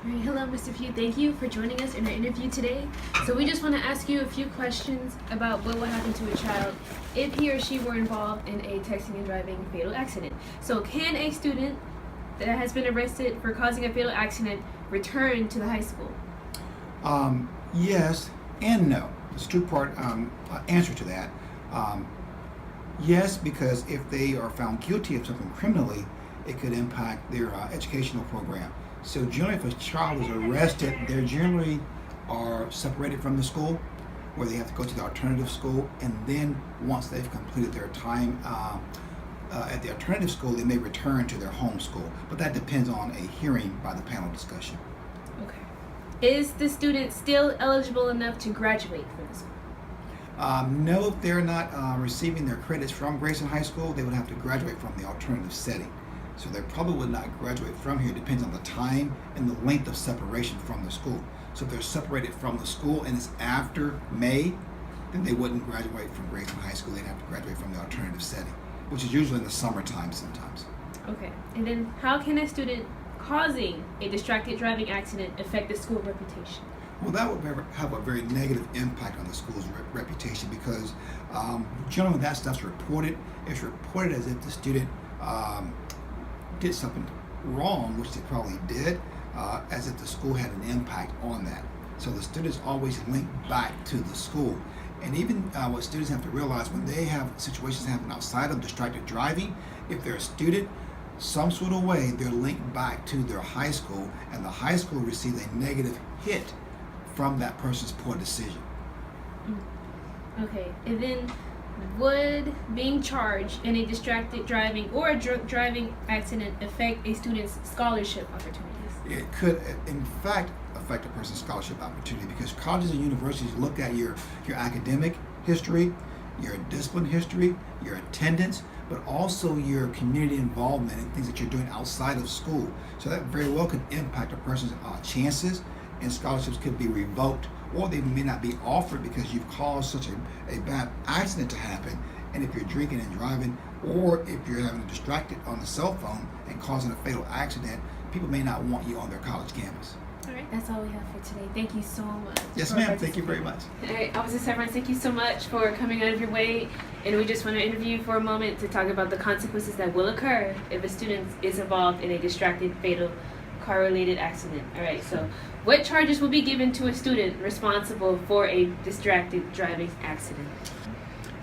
All right, hello, Mr. Pugh. Thank you for joining us in our interview today. So we just want to ask you a few questions about what would happen to a child if he or she were involved in a texting and driving fatal accident. So can a student that has been arrested for causing a fatal accident return to the high school? Yes and no. There's a two-part answer to that. Yes, because if they are found guilty of something criminally, it could impact their educational program. So generally, if a child is arrested, they generally are separated from the school, where they have to go to the alternative school, and then once they've completed their time at the alternative school, they may return to their home school. But that depends on a hearing by the panel discussion. Okay. Is the student still eligible enough to graduate from the school? No, if they're not receiving their credits from Grayson High School, they would have to graduate from the alternative setting. So they probably would not graduate from here. It depends on the time and the length of separation from the school. So if they're separated from the school and it's after May, then they wouldn't graduate from Grayson High School. They'd have to graduate from the alternative setting, which is usually in the summertime sometimes. Okay. And then how can a student causing a distracted driving accident affect the school reputation? Well, that would have a very negative impact on the school's reputation because generally when that stuff's reported, it's reported as if the student did something wrong, which they probably did, as if the school had an impact on that. So the students always link back to the school. And even what students have to realize when they have situations happen outside of distracted driving, if they're a student, some sort of way they're linked back to their high school, and the high school receives a negative hit from that person's poor decision. Okay, and then would being charged in a distracted driving or a drunk driving accident affect a student's scholarship opportunities? It could, in fact, affect a person's scholarship opportunity because colleges and universities look at your academic history, your discipline history, your attendance, but also your community involvement and things that you're doing outside of school. So that very well could impact a person's chances, and scholarships could be revoked, or they may not be offered because you've caused such a bad accident to happen. And if you're drinking and driving, or if you're having a distracted on the cell phone and causing a fatal accident, people may not want you on their college campus. All right, that's all we have for today. Thank you so much. Yes, ma'am. Thank you very much. All right, Officer Severance, thank you so much for coming out of your way. And we just want to interview you for a moment to talk about the consequences that will occur if a student is involved in a distracted, fatal, car-related accident. All right, so what charges will be given to a student responsible for a distracted driving accident?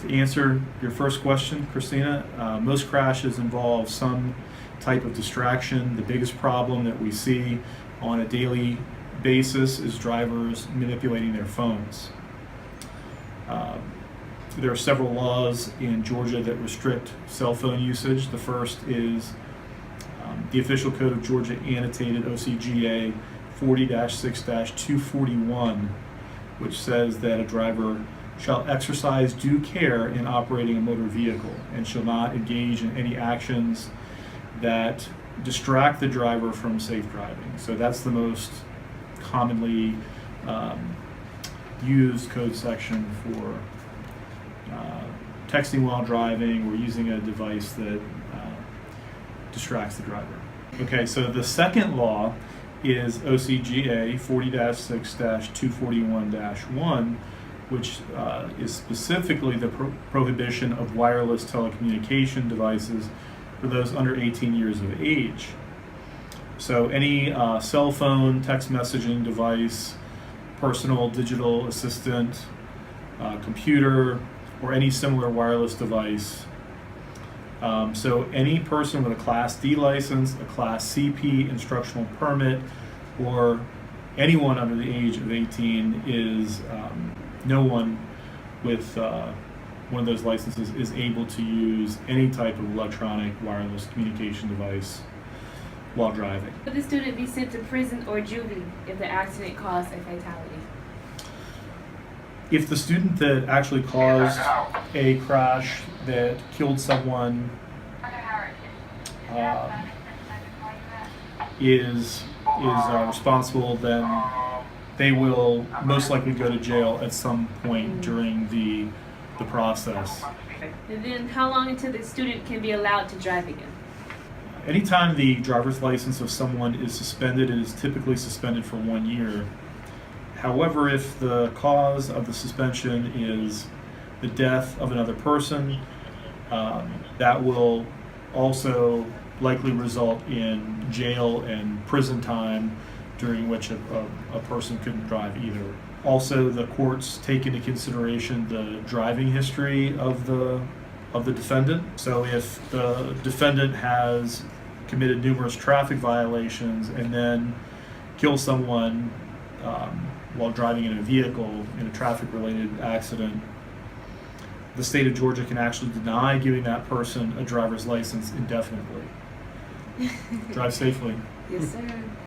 To answer your first question, Christina, most crashes involve some type of distraction. The biggest problem that we see on a daily basis is drivers manipulating their phones. There are several laws in Georgia that restrict cell phone usage. The first is the Official Code of Georgia Annotated OCGA 40-6-241, which says that a driver shall exercise due care in operating a motor vehicle and shall not engage in any actions that distract the driver from safe driving. So that's the most commonly used code section for texting while driving or using a device that distracts the driver. Okay, so the second law is OCGA 40-6-241-1, which is specifically the prohibition of wireless telecommunication devices for those under 18 years of age. So any cell phone, text messaging device, personal digital assistant, computer, or any similar wireless device. So any person with a Class D license, a Class CP instructional permit, or anyone under the age of 18 is no one with one of those licenses is able to use any type of electronic wireless communication device while driving. Would the student be sent to prison or juvie if the accident caused a fatality? If the student that actually caused a crash that killed someone is responsible, then they will most likely go to jail at some point during the process. And then how long until the student can be allowed to drive again? anytime the driver's license of someone is suspended, it is typically suspended for 1 year. However, if the cause of the suspension is the death of another person, that will also likely result in jail and prison time, during which a person couldn't drive either. Also, the courts take into consideration the driving history of the defendant. So if the defendant has committed numerous traffic violations and then kills someone while driving in a vehicle in a traffic-related accident, the state of Georgia can actually deny giving that person a driver's license indefinitely. Drive safely. Yes, sir.